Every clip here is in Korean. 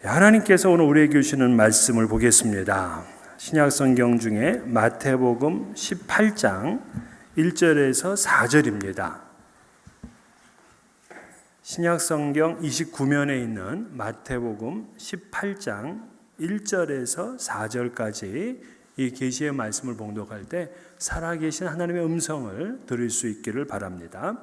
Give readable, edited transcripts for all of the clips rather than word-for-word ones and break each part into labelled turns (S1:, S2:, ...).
S1: 하나님께서 오늘 우리에게 주시는 말씀을 보겠습니다. 신약성경 중에 마태복음 18장 1절에서 4절입니다. 신약성경 29면에 있는 마태복음 18장 1절에서 4절까지 이 계시의 말씀을 봉독할 때 살아계신 하나님의 음성을 들을 수 있기를 바랍니다.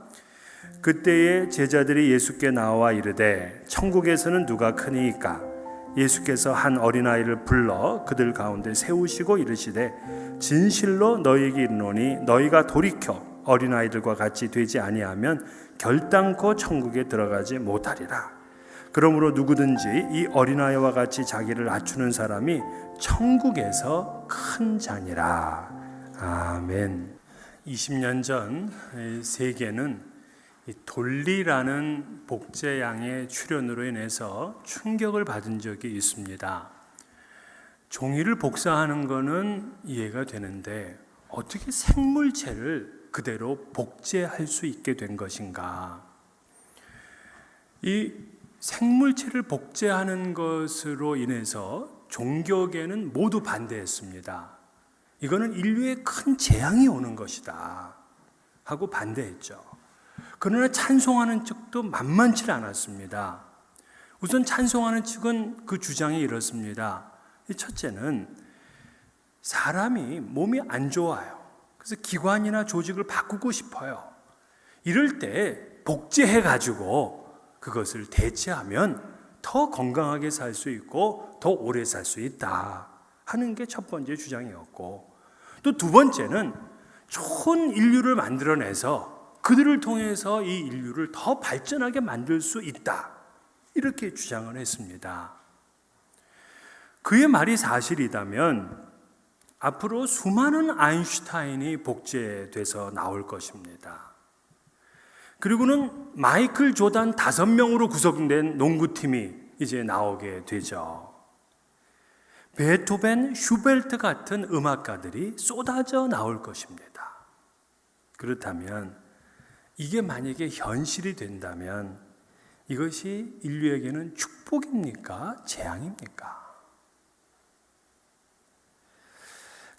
S1: 그때에 제자들이 예수께 나와 이르되 천국에서는 누가 크니이까? 예수께서 한 어린아이를 불러 그들 가운데 세우시고 이르시되 진실로 너희에게 이르노니 너희가 돌이켜 어린아이들과 같이 되지 아니하면 결단코 천국에 들어가지 못하리라. 그러므로 누구든지 이 어린아이와 같이 자기를 낮추는 사람이 천국에서 큰 자니라. 아멘. 20년 전 세계는 돌리라는 복제양의 출현으로 인해서 충격을 받은 적이 있습니다. 종이를 복사하는 것은 이해가 되는데 어떻게 생물체를 그대로 복제할 수 있게 된 것인가? 이 생물체를 복제하는 것으로 인해서 종교계는 모두 반대했습니다. 이거는 인류에 큰 재앙이 오는 것이다 하고 반대했죠. 그러나 찬송하는 측도 만만치 않았습니다. 우선 찬송하는 측은 그 주장이 이렇습니다. 첫째는 사람이 몸이 안 좋아요. 그래서 기관이나 조직을 바꾸고 싶어요. 이럴 때 복제해가지고 그것을 대체하면 더 건강하게 살 수 있고 더 오래 살 수 있다 하는 게 첫 번째 주장이었고, 또 두 번째는 좋은 인류를 만들어내서 그들을 통해서 이 인류를 더 발전하게 만들 수 있다 이렇게 주장을 했습니다. 그의 말이 사실이라면 앞으로 수많은 아인슈타인이 복제돼서 나올 것입니다. 그리고는 마이클 조단 5명으로 구성된 농구팀이 이제 나오게 되죠. 베토벤, 슈베르트 같은 음악가들이 쏟아져 나올 것입니다. 그렇다면 이게 만약에 현실이 된다면 이것이 인류에게는 축복입니까? 재앙입니까?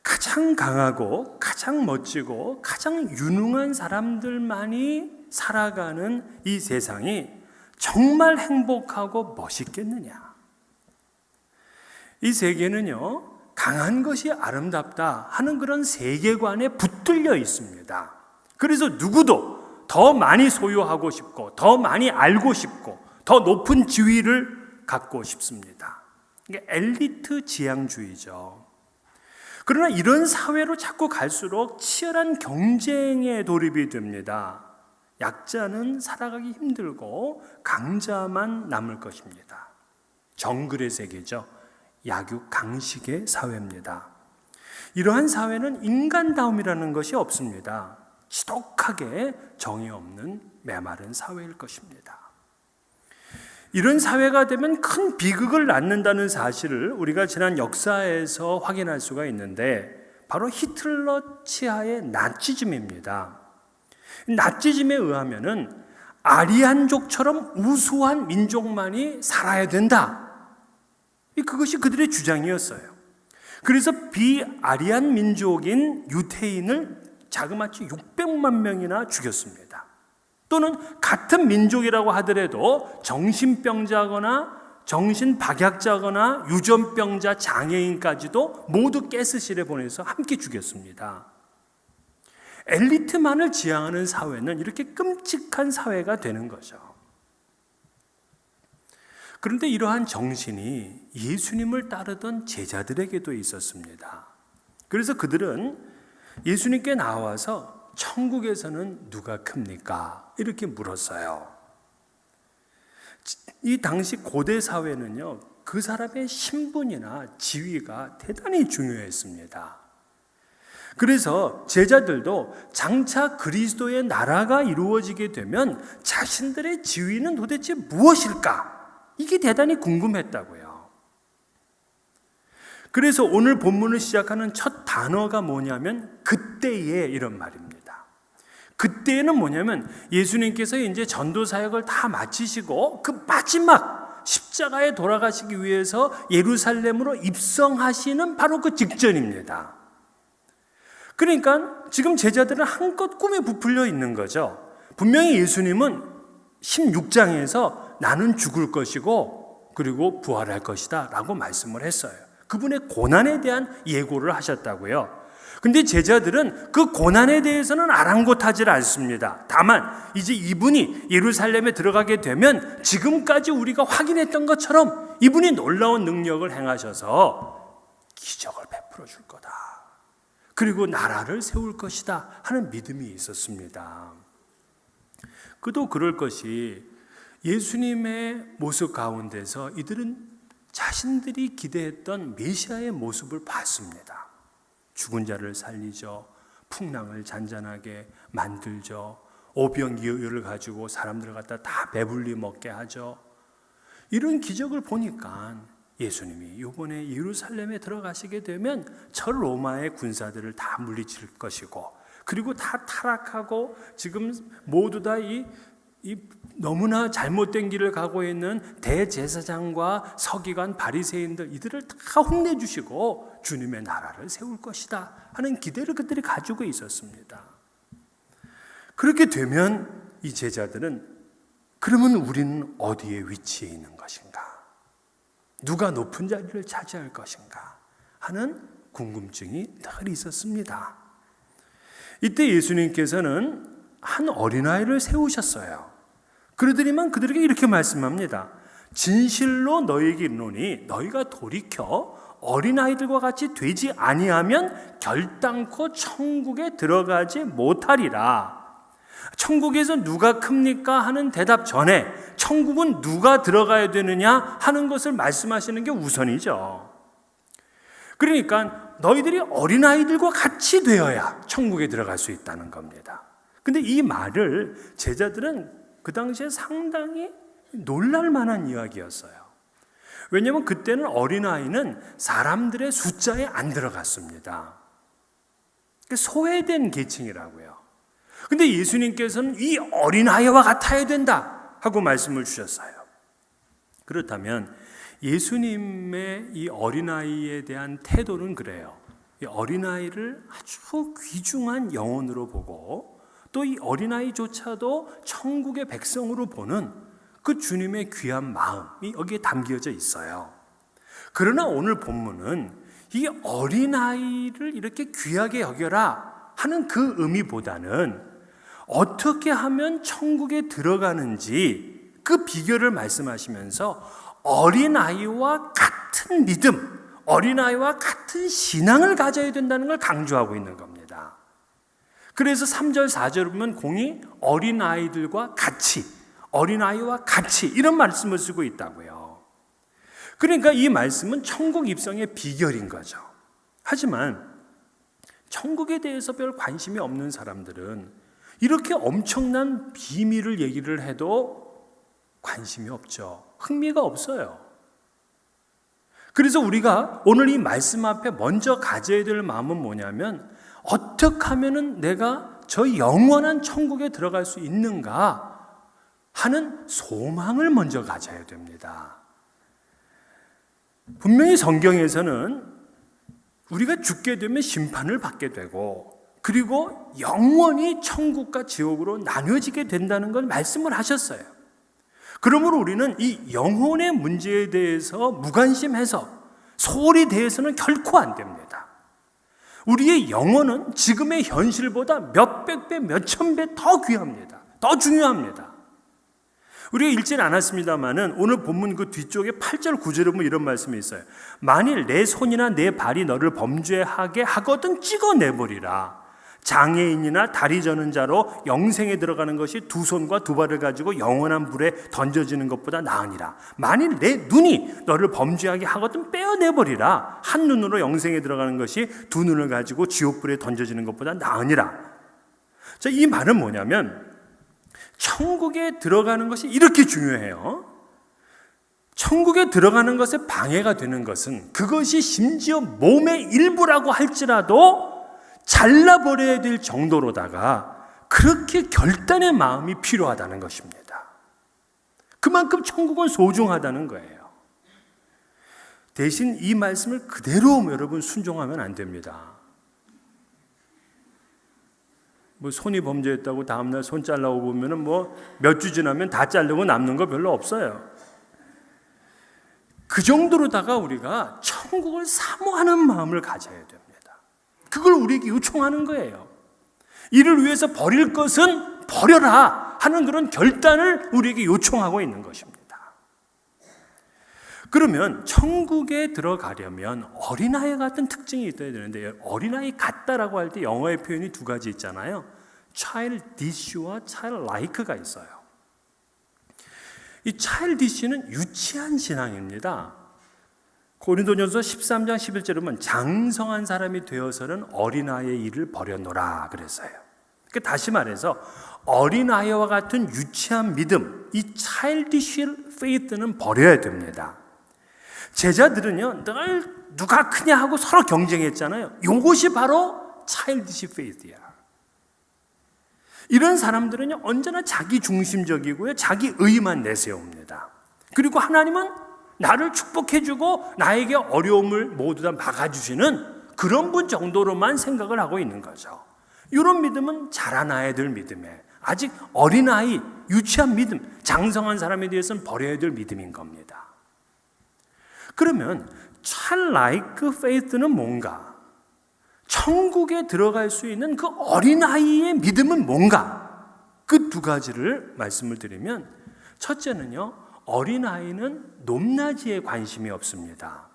S1: 가장 강하고 가장 멋지고 가장 유능한 사람들만이 살아가는 이 세상이 정말 행복하고 멋있겠느냐? 이 세계는요, 강한 것이 아름답다 하는 그런 세계관에 붙들려 있습니다. 그래서 누구도 더 많이 소유하고 싶고 더 많이 알고 싶고 더 높은 지위를 갖고 싶습니다. 이게 엘리트 지향주의죠. 그러나 이런 사회로 자꾸 갈수록 치열한 경쟁에 돌입이 됩니다. 약자는 살아가기 힘들고 강자만 남을 것입니다. 정글의 세계죠. 약육 강식의 사회입니다. 이러한 사회는 인간다움이라는 것이 없습니다. 지독하게 정의 없는 메마른 사회일 것입니다. 이런 사회가 되면 큰 비극을 낳는다는 사실을 우리가 지난 역사에서 확인할 수가 있는데 바로 히틀러 치하의 나치즘입니다. 나치즘에 의하면은 아리안족처럼 우수한 민족만이 살아야 된다. 그것이 그들의 주장이었어요. 그래서 비아리안 민족인 유태인을 자그마치 600만 명이나 죽였습니다. 또는 같은 민족이라고 하더라도 정신병자거나 정신박약자거나 유전병자, 장애인까지도 모두 가스실에 보내서 함께 죽였습니다. 엘리트만을 지향하는 사회는 이렇게 끔찍한 사회가 되는 거죠. 그런데 이러한 정신이 예수님을 따르던 제자들에게도 있었습니다. 그래서 그들은 예수님께 나와서 천국에서는 누가 큽니까? 이렇게 물었어요. 이 당시 고대 사회는요, 그 사람의 신분이나 지위가 대단히 중요했습니다. 그래서 제자들도 장차 그리스도의 나라가 이루어지게 되면 자신들의 지위는 도대체 무엇일까? 이게 대단히 궁금했다고요. 그래서 오늘 본문을 시작하는 첫 단어가 뭐냐면 그때에 이런 말입니다. 그때는 뭐냐면 예수님께서 이제 전도 사역을 다 마치시고 그 마지막 십자가에 돌아가시기 위해서 예루살렘으로 입성하시는 바로 그 직전입니다. 그러니까 지금 제자들은 한껏 꿈에 부풀려 있는 거죠. 분명히 예수님은 16장에서 나는 죽을 것이고 그리고 부활할 것이다 라고 말씀을 했어요. 그분의 고난에 대한 예고를 하셨다고요. 근데 제자들은 그 고난에 대해서는 아랑곳하지 않습니다. 다만 이제 이분이 예루살렘에 들어가게 되면 지금까지 우리가 확인했던 것처럼 이분이 놀라운 능력을 행하셔서 기적을 베풀어 줄 거다. 그리고 나라를 세울 것이다 하는 믿음이 있었습니다. 그도 그럴 것이 예수님의 모습 가운데서 이들은 자신들이 기대했던 메시아의 모습을 봤습니다. 죽은 자를 살리죠. 풍랑을 잔잔하게 만들죠. 오병이어를 가지고 사람들을 갖다 다 배불리 먹게 하죠. 이런 기적을 보니까 예수님이 이번에 예루살렘에 들어가시게 되면 저 로마의 군사들을 다 물리칠 것이고 그리고 다 타락하고 지금 모두 다 이 너무나 잘못된 길을 가고 있는 대제사장과 서기관 바리새인들 이들을 다 혼내주시고 주님의 나라를 세울 것이다 하는 기대를 그들이 가지고 있었습니다. 그렇게 되면 이 제자들은 그러면 우리는 어디에 위치해 있는 것인가? 누가 높은 자리를 차지할 것인가? 하는 궁금증이 늘 있었습니다. 이때 예수님께서는 한 어린아이를 세우셨어요. 그러더니만 그들에게 이렇게 말씀합니다. 진실로 너희에게 이르노니 너희가 돌이켜 어린아이들과 같이 되지 아니하면 결단코 천국에 들어가지 못하리라. 천국에서 누가 큽니까? 하는 대답 전에 천국은 누가 들어가야 되느냐 하는 것을 말씀하시는 게 우선이죠. 그러니까 너희들이 어린아이들과 같이 되어야 천국에 들어갈 수 있다는 겁니다. 근데 이 말을 제자들은 그 당시에 상당히 놀랄 만한 이야기였어요. 왜냐하면 그때는 어린아이는 사람들의 숫자에 안 들어갔습니다. 소외된 계층이라고요. 근데 예수님께서는 이 어린아이와 같아야 된다 하고 말씀을 주셨어요. 그렇다면 예수님의 이 어린아이에 대한 태도는 그래요. 이 어린아이를 아주 귀중한 영혼으로 보고 또 이 어린아이조차도 천국의 백성으로 보는 그 주님의 귀한 마음이 여기에 담겨져 있어요. 그러나 오늘 본문은 이 어린아이를 이렇게 귀하게 여겨라 하는 그 의미보다는 어떻게 하면 천국에 들어가는지 그 비결을 말씀하시면서 어린아이와 같은 믿음, 어린아이와 같은 신앙을 가져야 된다는 걸 강조하고 있는 겁니다. 그래서 3절, 4절을 보면 공이 어린아이들과 같이, 어린아이와 같이 이런 말씀을 쓰고 있다고요. 그러니까 이 말씀은 천국 입성의 비결인 거죠. 하지만 천국에 대해서 별 관심이 없는 사람들은 이렇게 엄청난 비밀을 얘기를 해도 관심이 없죠. 흥미가 없어요. 그래서 우리가 오늘 이 말씀 앞에 먼저 가져야 될 마음은 뭐냐면 어떻게 하면은 내가 저 영원한 천국에 들어갈 수 있는가 하는 소망을 먼저 가져야 됩니다. 분명히 성경에서는 우리가 죽게 되면 심판을 받게 되고 그리고 영원히 천국과 지옥으로 나뉘어지게 된다는 걸 말씀을 하셨어요. 그러므로 우리는 이 영혼의 문제에 대해서 무관심해서 소홀히 대해서는 결코 안 됩니다. 우리의 영혼은 지금의 현실보다 몇백 배, 몇천 배 더 귀합니다. 더 중요합니다. 우리가 읽지는 않았습니다만은 오늘 본문 그 뒤쪽에 8절 9절에 보면 이런 말씀이 있어요. 만일 내 손이나 내 발이 너를 범죄하게 하거든 찍어내버리라. 장애인이나 다리 저는 자로 영생에 들어가는 것이 두 손과 두 발을 가지고 영원한 불에 던져지는 것보다 나으니라. 만일 내 눈이 너를 범죄하게 하거든 빼어내버리라. 한 눈으로 영생에 들어가는 것이 두 눈을 가지고 지옥불에 던져지는 것보다 나으니라. 자, 이 말은 뭐냐면 천국에 들어가는 것이 이렇게 중요해요. 천국에 들어가는 것에 방해가 되는 것은 그것이 심지어 몸의 일부라고 할지라도 잘라버려야 될 정도로다가 그렇게 결단의 마음이 필요하다는 것입니다. 그만큼 천국은 소중하다는 거예요. 대신 이 말씀을 그대로 여러분 순종하면 안 됩니다. 뭐 손이 범죄했다고 다음날 손 잘라고 보면은 뭐 몇 주 지나면 다 자르고 남는 거 별로 없어요. 그 정도로다가 우리가 천국을 사모하는 마음을 가져야 됩니다. 그걸 우리에게 요청하는 거예요. 이를 위해서 버릴 것은 버려라 하는 그런 결단을 우리에게 요청하고 있는 것입니다. 그러면 천국에 들어가려면 어린아이 같은 특징이 있어야 되는데, 어린아이 같다라고 할 때 영어의 표현이 두 가지 있잖아요. childish와 childlike가 있어요. 이 childish는 유치한 신앙입니다. 고린도전서 13장 11절에 보면 장성한 사람이 되어서는 어린아이의 일을 버려놓으라 그랬어요. 그러니까 다시 말해서 어린아이와 같은 유치한 믿음, 이 childish faith는 버려야 됩니다. 제자들은요, 늘 누가 크냐 하고 서로 경쟁했잖아요. 이것이 바로 childish faith야. 이런 사람들은요, 언제나 자기 중심적이고요, 자기 의만 내세웁니다. 그리고 하나님은 나를 축복해주고 나에게 어려움을 모두 다 막아주시는 그런 분 정도로만 생각을 하고 있는 거죠. 이런 믿음은 자라나야 될 믿음에, 아직 어린아이, 유치한 믿음, 장성한 사람에 대해서는 버려야 될 믿음인 겁니다. 그러면 childlike faith는 뭔가? 천국에 들어갈 수 있는 그 어린아이의 믿음은 뭔가? 그 두 가지를 말씀을 드리면, 첫째는요, 어린아이는 높낮이에 관심이 없습니다.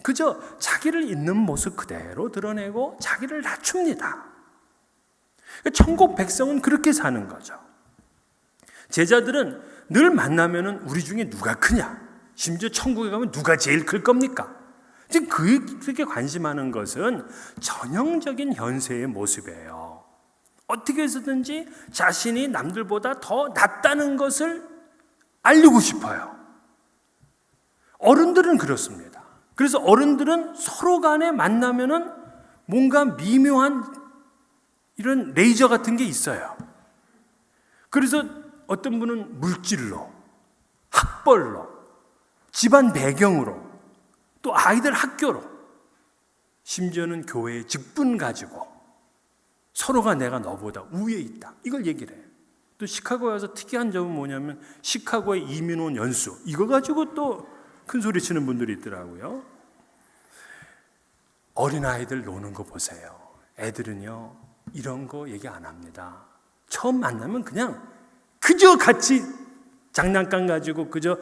S1: 그저 자기를 있는 모습 그대로 드러내고 자기를 낮춥니다. 천국 백성은 그렇게 사는 거죠. 제자들은 늘 만나면은 우리 중에 누가 크냐? 심지어 천국에 가면 누가 제일 클 겁니까? 지금 그렇게 관심하는 것은 전형적인 현세의 모습이에요. 어떻게 해서든지 자신이 남들보다 더 낫다는 것을 알리고 싶어요. 어른들은 그렇습니다. 그래서 어른들은 서로 간에 만나면은 뭔가 미묘한 이런 레이저 같은 게 있어요. 그래서 어떤 분은 물질로, 학벌로, 집안 배경으로, 또 아이들 학교로, 심지어는 교회의 직분 가지고 서로가 내가 너보다 우위에 있다, 이걸 얘기를 해요. 또 시카고에 와서 특이한 점은 뭐냐면 시카고의 이민 온 연수, 이거 가지고 또 큰 소리 치는 분들이 있더라고요. 어린아이들 노는 거 보세요. 애들은요, 이런 거 얘기 안 합니다. 처음 만나면 그냥 그저 같이 장난감 가지고 그저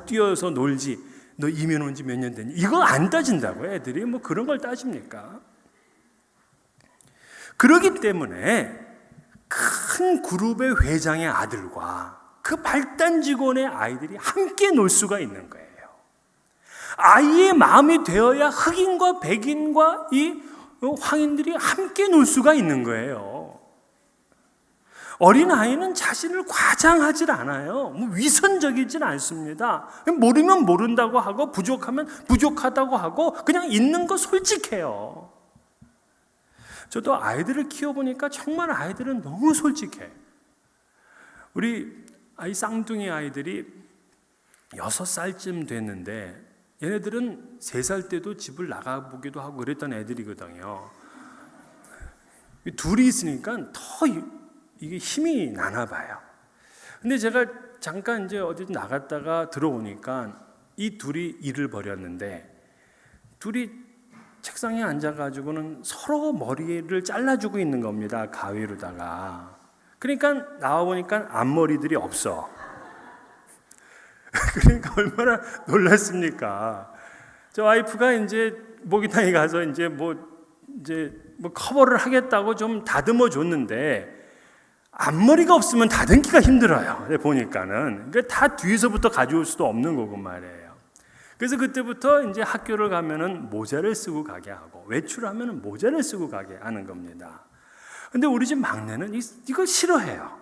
S1: 뛰어서 놀지, 너 이민 온 지 몇 년 됐니? 이거 안 따진다고요. 애들이 뭐 그런 걸 따집니까? 그렇기 때문에 큰 그룹의 회장의 아들과 그 발단 직원의 아이들이 함께 놀 수가 있는 거예요. 아이의 마음이 되어야 흑인과 백인과 이 황인들이 함께 놀 수가 있는 거예요. 어린아이는 자신을 과장하지 않아요. 뭐 위선적이진 않습니다. 모르면 모른다고 하고 부족하면 부족하다고 하고 그냥 있는 거 솔직해요. 저도 아이들을 키워보니까 정말 아이들은 너무 솔직해. 우리 아이 쌍둥이 아이들이 6살쯤 됐는데 얘네들은 3살 때도 집을 나가보기도 하고 그랬던 애들이거든요. 둘이 있으니까 더 이게 힘이 나나 봐요. 근데 제가 잠깐 이제 어디 나갔다가 들어오니까 이 둘이 일을 벌였는데, 둘이 책상에 앉아가지고는 서로 머리를 잘라주고 있는 겁니다. 가위로다가. 그러니까 나와보니까 앞머리들이 없어. 그러니까 얼마나 놀랐습니까? 저 와이프가 이제 목욕탕에 가서 이제 뭐 커버를 하겠다고 좀 다듬어 줬는데 앞머리가 없으면 다듬기가 힘들어요. 보니까는. 그러니까 다 뒤에서부터 가져올 수도 없는 거고 말이에요. 그래서 그때부터 이제 학교를 가면은 모자를 쓰고 가게 하고, 외출하면은 모자를 쓰고 가게 하는 겁니다. 근데 우리 집 막내는 이거 싫어해요.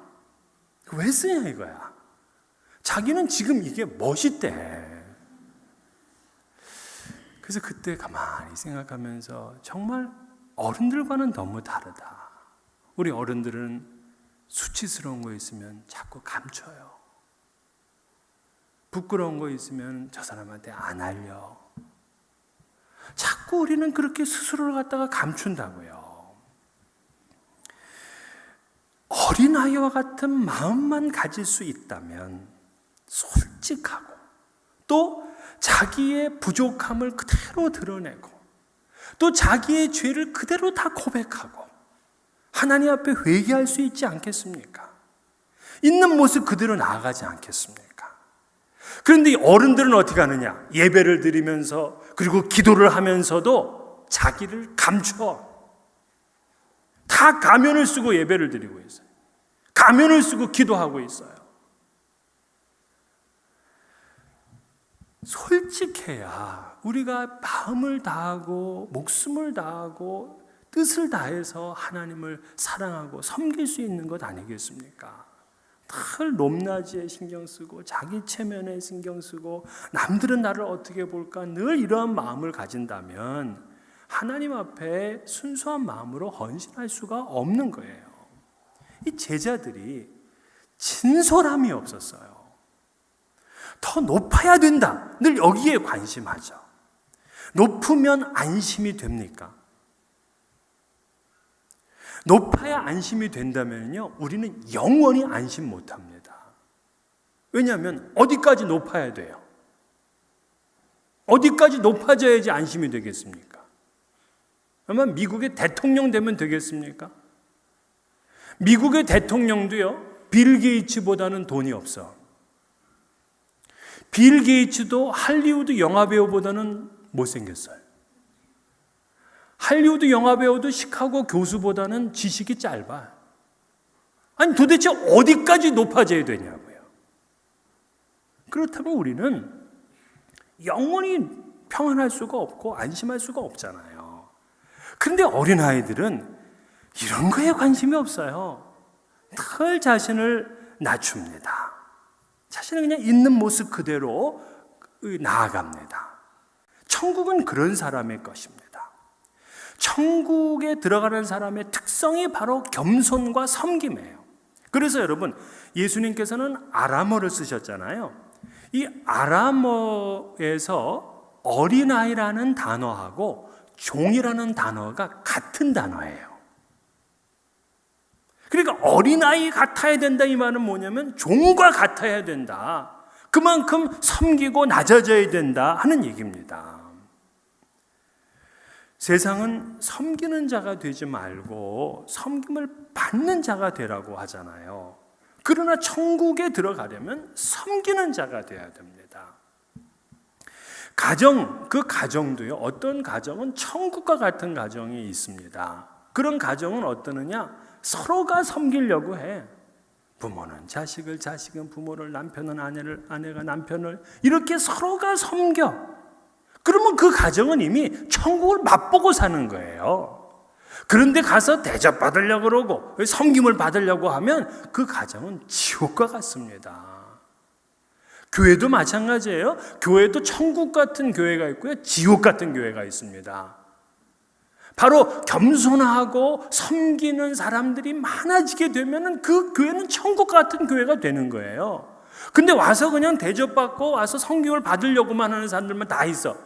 S1: 왜 쓰냐 이거야. 자기는 지금 이게 멋있대. 그래서 그때 가만히 생각하면서 정말 어른들과는 너무 다르다. 우리 어른들은 수치스러운 거 있으면 자꾸 감춰요. 부끄러운 거 있으면 저 사람한테 안 알려. 자꾸 우리는 그렇게 스스로를 갖다가 감춘다고요. 어린아이와 같은 마음만 가질 수 있다면 솔직하고 또 자기의 부족함을 그대로 드러내고 또 자기의 죄를 그대로 다 고백하고 하나님 앞에 회개할 수 있지 않겠습니까? 있는 모습 그대로 나아가지 않겠습니까? 그런데 어른들은 어떻게 하느냐? 예배를 드리면서 그리고 기도를 하면서도 자기를 감춰. 다 가면을 쓰고 예배를 드리고 있어요. 가면을 쓰고 기도하고 있어요. 솔직해야 우리가 마음을 다하고 목숨을 다하고 뜻을 다해서 하나님을 사랑하고 섬길 수 있는 것 아니겠습니까? 늘 높낮이에 신경 쓰고 자기 체면에 신경 쓰고 남들은 나를 어떻게 볼까 늘 이러한 마음을 가진다면 하나님 앞에 순수한 마음으로 헌신할 수가 없는 거예요. 이 제자들이 진솔함이 없었어요. 더 높아야 된다. 늘 여기에 관심하죠. 높으면 안심이 됩니까? 높아야 안심이 된다면요, 우리는 영원히 안심 못합니다. 왜냐하면 어디까지 높아야 돼요? 어디까지 높아져야지 안심이 되겠습니까? 아마 미국의 대통령 되면 되겠습니까? 미국의 대통령도요, 빌 게이츠보다는 돈이 없어. 빌 게이츠도 할리우드 영화배우보다는 못생겼어요. 할리우드 영화배우도 시카고 교수보다는 지식이 짧아. 아니 도대체 어디까지 높아져야 되냐고요. 그렇다면 우리는 영원히 평안할 수가 없고 안심할 수가 없잖아요. 그런데 어린아이들은 이런 거에 관심이 없어요. 늘 자신을 낮춥니다. 자신은 그냥 있는 모습 그대로 나아갑니다. 천국은 그런 사람의 것입니다. 천국에 들어가는 사람의 특성이 바로 겸손과 섬김이에요. 그래서 여러분, 예수님께서는 아람어를 쓰셨잖아요. 이 아람어에서 어린아이라는 단어하고 종이라는 단어가 같은 단어예요. 그러니까 어린아이 같아야 된다 이 말은 뭐냐면 종과 같아야 된다. 그만큼 섬기고 낮아져야 된다 하는 얘기입니다. 세상은 섬기는 자가 되지 말고 섬김을 받는 자가 되라고 하잖아요. 그러나 천국에 들어가려면 섬기는 자가 되어야 됩니다. 그 가정도요, 어떤 가정은 천국과 같은 가정이 있습니다. 그런 가정은 어떠느냐? 서로가 섬기려고 해. 부모는 자식을, 자식은 부모를, 남편은 아내를, 아내가 남편을 이렇게 서로가 섬겨. 그러면 그 가정은 이미 천국을 맛보고 사는 거예요. 그런데 가서 대접받으려고 그러고 섬김을 받으려고 하면 그 가정은 지옥과 같습니다. 교회도 마찬가지예요. 교회도 천국 같은 교회가 있고요, 지옥 같은 교회가 있습니다. 바로 겸손하고 섬기는 사람들이 많아지게 되면 그 교회는 천국 같은 교회가 되는 거예요. 근데 와서 그냥 대접받고 와서 섬김을 받으려고만 하는 사람들만 다 있어.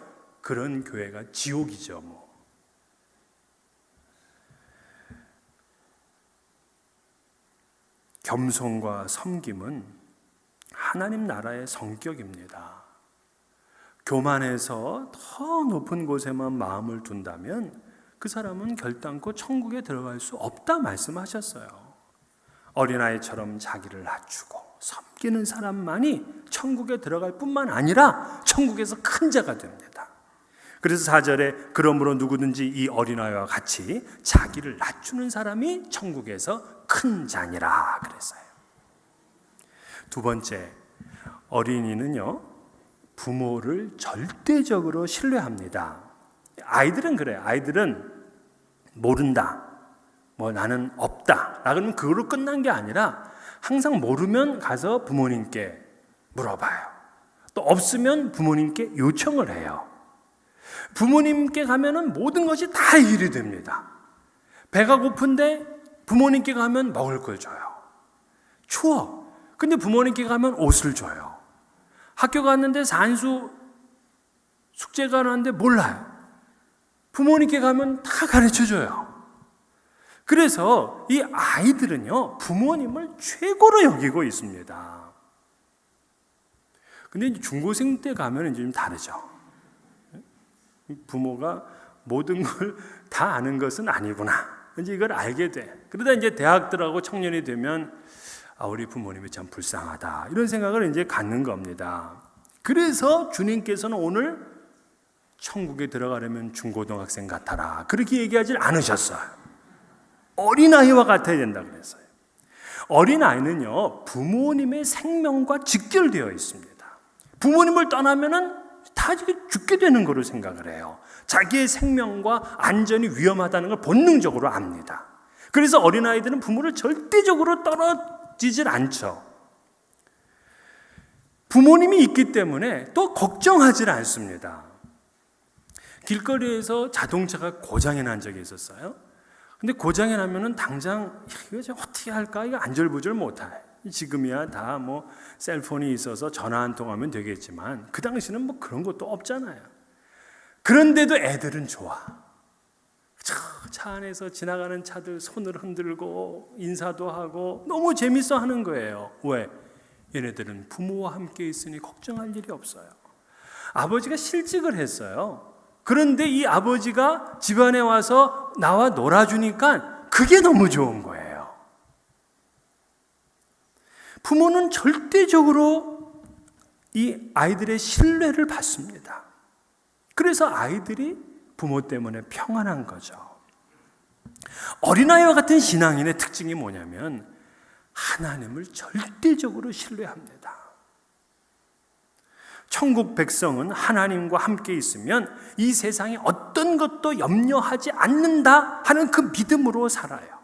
S1: 그런 교회가 지옥이죠, 뭐. 겸손과 섬김은 하나님 나라의 성격입니다. 교만해서 더 높은 곳에만 마음을 둔다면 그 사람은 결단코 천국에 들어갈 수 없다 말씀하셨어요. 어린아이처럼 자기를 낮추고 섬기는 사람만이 천국에 들어갈 뿐만 아니라 천국에서 큰 자가 됩니다. 그래서 4절에 그러므로 누구든지 이 어린아이와 같이 자기를 낮추는 사람이 천국에서 큰 자니라 그랬어요. 두 번째, 어린이는요, 부모를 절대적으로 신뢰합니다. 아이들은 그래요. 아이들은 모른다, 뭐 나는 없다, 그러면 그걸로 끝난 게 아니라 항상 모르면 가서 부모님께 물어봐요. 또 없으면 부모님께 요청을 해요. 부모님께 가면은 모든 것이 다 해결이 됩니다. 배가 고픈데 부모님께 가면 먹을 걸 줘요. 추워. 근데 부모님께 가면 옷을 줘요. 학교 갔는데 산수 숙제가 하는데 몰라요. 부모님께 가면 다 가르쳐줘요. 그래서 이 아이들은요, 부모님을 최고로 여기고 있습니다. 근데 이제 중고생 때 가면 이제 좀 다르죠. 부모가 모든 걸 다 아는 것은 아니구나. 이제 이걸 알게 돼. 그러다 이제 대학 들어가고 청년이 되면 우리 부모님이 참 불쌍하다. 이런 생각을 이제 갖는 겁니다. 그래서 주님께서는 오늘 천국에 들어가려면 중고등학생 같아라. 그렇게 얘기하지 않으셨어요. 어린아이와 같아야 된다 그랬어요. 어린아이는요, 부모님의 생명과 직결되어 있습니다. 부모님을 떠나면은 다 죽게 되는 거로 생각을 해요. 자기의 생명과 안전이 위험하다는 걸 본능적으로 압니다. 그래서 어린아이들은 부모를 절대적으로 떨어지질 않죠. 부모님이 있기 때문에 또 걱정하지 않습니다. 길거리에서 자동차가 고장이 난 적이 있었어요. 근데 고장이 나면은 당장 이거 어떻게 할까? 이거 안절부절 못해. 지금이야 다 뭐 셀폰이 있어서 전화 한 통하면 되겠지만 그 당시는 뭐 그런 것도 없잖아요. 그런데도 애들은 좋아. 차 안에서 지나가는 차들 손을 흔들고 인사도 하고 너무 재밌어 하는 거예요. 왜? 얘네들은 부모와 함께 있으니 걱정할 일이 없어요. 아버지가 실직을 했어요. 그런데 이 아버지가 집안에 와서 나와 놀아주니까 그게 너무 좋은 거예요. 부모는 절대적으로 이 아이들의 신뢰를 받습니다. 그래서 아이들이 부모 때문에 평안한 거죠. 어린아이와 같은 신앙인의 특징이 뭐냐면 하나님을 절대적으로 신뢰합니다. 천국 백성은 하나님과 함께 있으면 이 세상에 어떤 것도 염려하지 않는다 하는 그 믿음으로 살아요.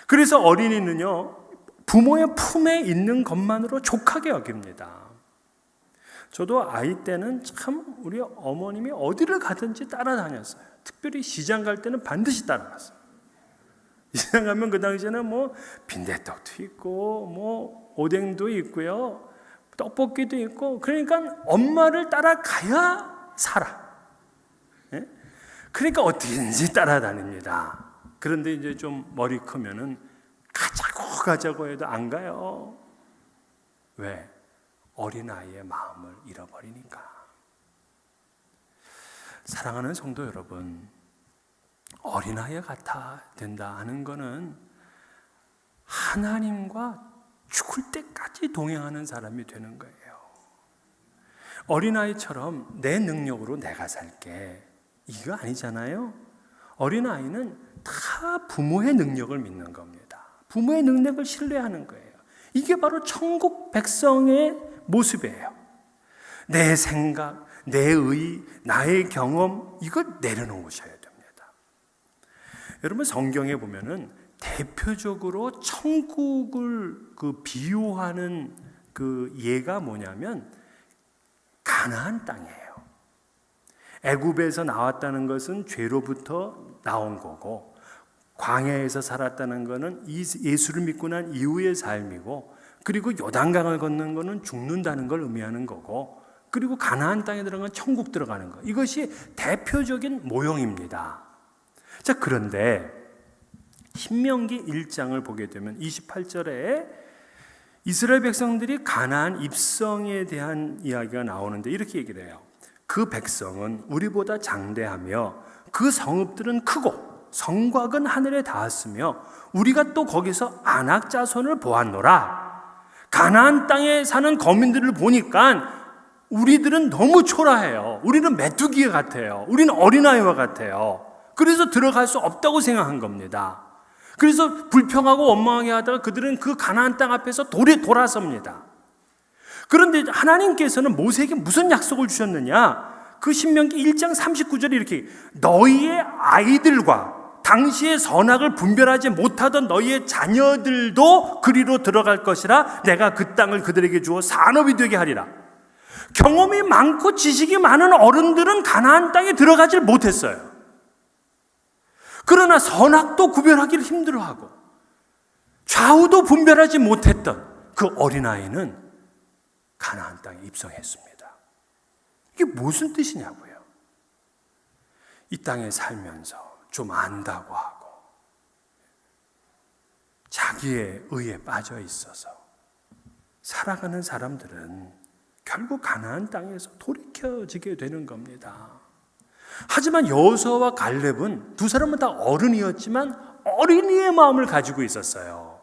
S1: 그래서 어린이는요, 부모의 품에 있는 것만으로 족하게 여깁니다. 저도 아이 때는 참 우리 어머님이 어디를 가든지 따라다녔어요. 특별히 시장 갈 때는 반드시 따라갔어요. 시장 가면 그 당시에는 뭐 빈대떡도 있고 뭐 오뎅도 있고요. 떡볶이도 있고, 그러니까 엄마를 따라가야 살아. 예? 그러니까 어떻게든지 따라다닙니다. 그런데 이제 좀 머리 크면은 가자고 해도 안 가요. 왜? 어린아이의 마음을 잃어버리니까. 사랑하는 성도 여러분, 어린아이 같아 된다 하는 거는 하나님과 죽을 때까지 동행하는 사람이 되는 거예요. 어린아이처럼 내 능력으로 내가 살게, 이거 아니잖아요. 어린아이는 다 부모의 능력을 믿는 겁니다. 부모의 능력을 신뢰하는 거예요. 이게 바로 천국 백성의 모습이에요. 내 생각, 내 의, 나의 경험, 이걸 내려놓으셔야 됩니다. 여러분, 성경에 보면은 대표적으로 천국을 비유하는 그 예가 뭐냐면 가나안 땅이에요. 애굽에서 나왔다는 것은 죄로부터 나온 거고, 광야에서 살았다는 것은 예수를 믿고 난 이후의 삶이고, 그리고 요단강을 걷는 것은 죽는다는 걸 의미하는 거고, 그리고 가나안 땅에 들어가면 천국 들어가는 것, 이것이 대표적인 모형입니다. 자, 그런데 신명기 1장을 보게 되면 28절에 이스라엘 백성들이 가나안 입성에 대한 이야기가 나오는데 이렇게 얘기를 해요. 그 백성은 우리보다 장대하며 그 성읍들은 크고 성곽은 하늘에 닿았으며 우리가 또 거기서 아낙 자손을 보았노라. 가나안 땅에 사는 거민들을 보니까 우리들은 너무 초라해요. 우리는 메뚜기 같아요. 우리는 어린아이와 같아요. 그래서 들어갈 수 없다고 생각한 겁니다. 그래서 불평하고 원망하게 하다가 그들은 그 가나안 땅 앞에서 돌아섭니다. 그런데 하나님께서는 모세에게 무슨 약속을 주셨느냐? 그 신명기 1장 39절에 이렇게, 너희의 아이들과 당시의 선악을 분별하지 못하던 너희의 자녀들도 그리로 들어갈 것이라. 내가 그 땅을 그들에게 주어 산업이 되게 하리라. 경험이 많고 지식이 많은 어른들은 가나안 땅에 들어가질 못했어요. 그러나 선악도 구별하기를 힘들어하고 좌우도 분별하지 못했던 그 어린아이는 가나안 땅에 입성했습니다. 이게 무슨 뜻이냐고요? 이 땅에 살면서 좀 안다고 하고 자기의 의에 빠져 있어서 살아가는 사람들은 결국 가나안 땅에서 돌이켜지게 되는 겁니다. 하지만 여호수아와 갈렙은 두 사람은 다 어른이었지만 어린이의 마음을 가지고 있었어요.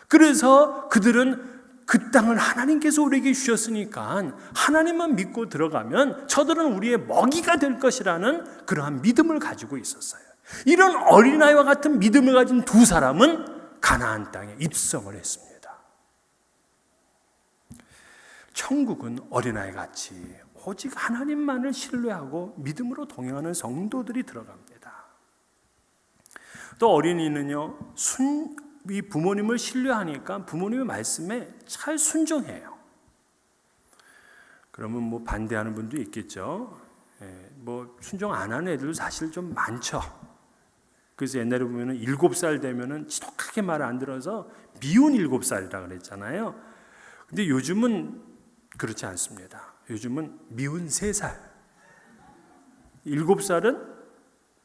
S1: 그래서 그들은 그 땅을 하나님께서 우리에게 주셨으니까 하나님만 믿고 들어가면 저들은 우리의 먹이가 될 것이라는 그러한 믿음을 가지고 있었어요. 이런 어린아이와 같은 믿음을 가진 두 사람은 가나안 땅에 입성을 했습니다. 천국은 어린아이 같이 오직 하나님만을 신뢰하고 믿음으로 동행하는 성도들이 들어갑니다. 또 어린이는요, 이 부모님을 신뢰하니까 부모님의 말씀에 잘 순종해요. 그러면 뭐 반대하는 분도 있겠죠. 뭐 순종 안 하는 애들도 사실 좀 많죠. 그래서 옛날에 보면은 7살 되면은 지독하게 말 안 들어서 미운 7살이라 그랬잖아요. 근데 요즘은 그렇지 않습니다. 요즘은 미운 3살. 7살은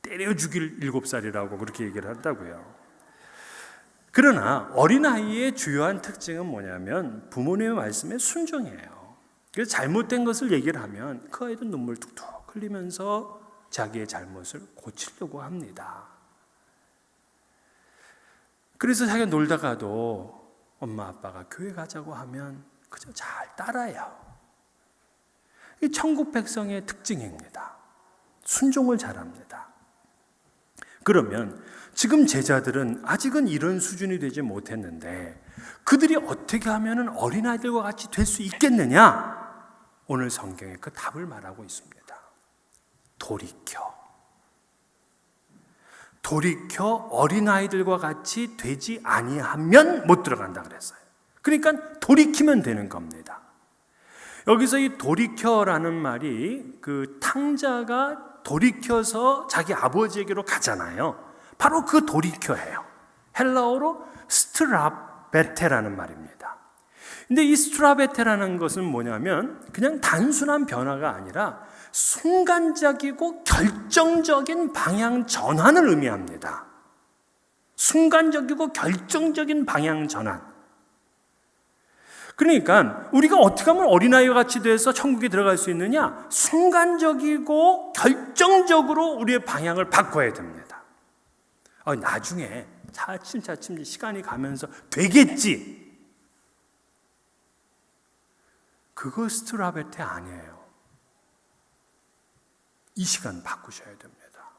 S1: 때려 죽일 7살이라고 그렇게 얘기를 한다고요. 그러나 어린아이의 주요한 특징은 뭐냐면 부모님의 말씀에 순종해요. 그래서 잘못된 것을 얘기를 하면 그 아이도 눈물 툭툭 흘리면서 자기의 잘못을 고치려고 합니다. 그래서 자기가 놀다가도 엄마 아빠가 교회 가자고 하면 그저 잘 따라요. 이 천국 백성의 특징입니다. 순종을 잘합니다. 그러면 지금 제자들은 아직은 이런 수준이 되지 못했는데 그들이 어떻게 하면 어린아이들과 같이 될 수 있겠느냐? 오늘 성경에 그 답을 말하고 있습니다. 돌이켜 어린아이들과 같이 되지 아니하면 못 들어간다 그랬어요. 그러니까 돌이키면 되는 겁니다. 여기서 이 돌이켜라는 말이 그 탕자가 돌이켜서 자기 아버지에게로 가잖아요. 바로 그 돌이켜예요. 헬라어로 스트라베테라는 말입니다. 근데 이 스트라베테라는 것은 뭐냐면 그냥 단순한 변화가 아니라 순간적이고 결정적인 방향 전환을 의미합니다. 순간적이고 결정적인 방향 전환. 그러니까 우리가 어떻게 하면 어린아이와 같이 돼서 천국에 들어갈 수 있느냐? 순간적이고 결정적으로 우리의 방향을 바꿔야 됩니다. 나중에 차츰 시간이 가면서 되겠지. 그거 스트라베테 아니에요. 이 시간 바꾸셔야 됩니다.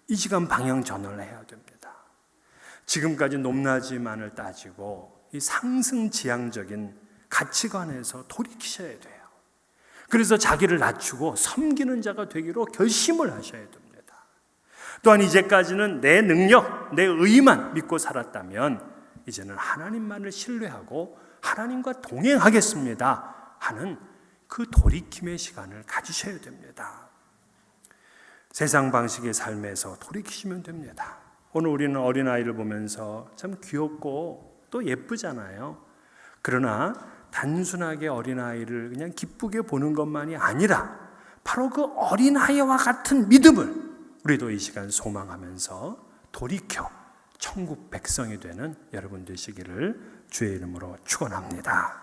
S1: 이 시간 방향 전환을 해야 됩니다. 지금까지 높낮이만을 따지고 이 상승지향적인 가치관에서 돌이키셔야 돼요. 그래서 자기를 낮추고 섬기는 자가 되기로 결심을 하셔야 됩니다. 또한 이제까지는 내 능력, 내 의만 믿고 살았다면 이제는 하나님만을 신뢰하고 하나님과 동행하겠습니다 하는 그 돌이킴의 시간을 가지셔야 됩니다. 세상 방식의 삶에서 돌이키시면 됩니다. 오늘 우리는 어린아이를 보면서 참 귀엽고 또 예쁘잖아요. 그러나 단순하게 어린아이를 그냥 기쁘게 보는 것만이 아니라 바로 그 어린아이와 같은 믿음을 우리도 이 시간 소망하면서 돌이켜 천국 백성이 되는 여러분 되시기를 주의 이름으로 축원합니다.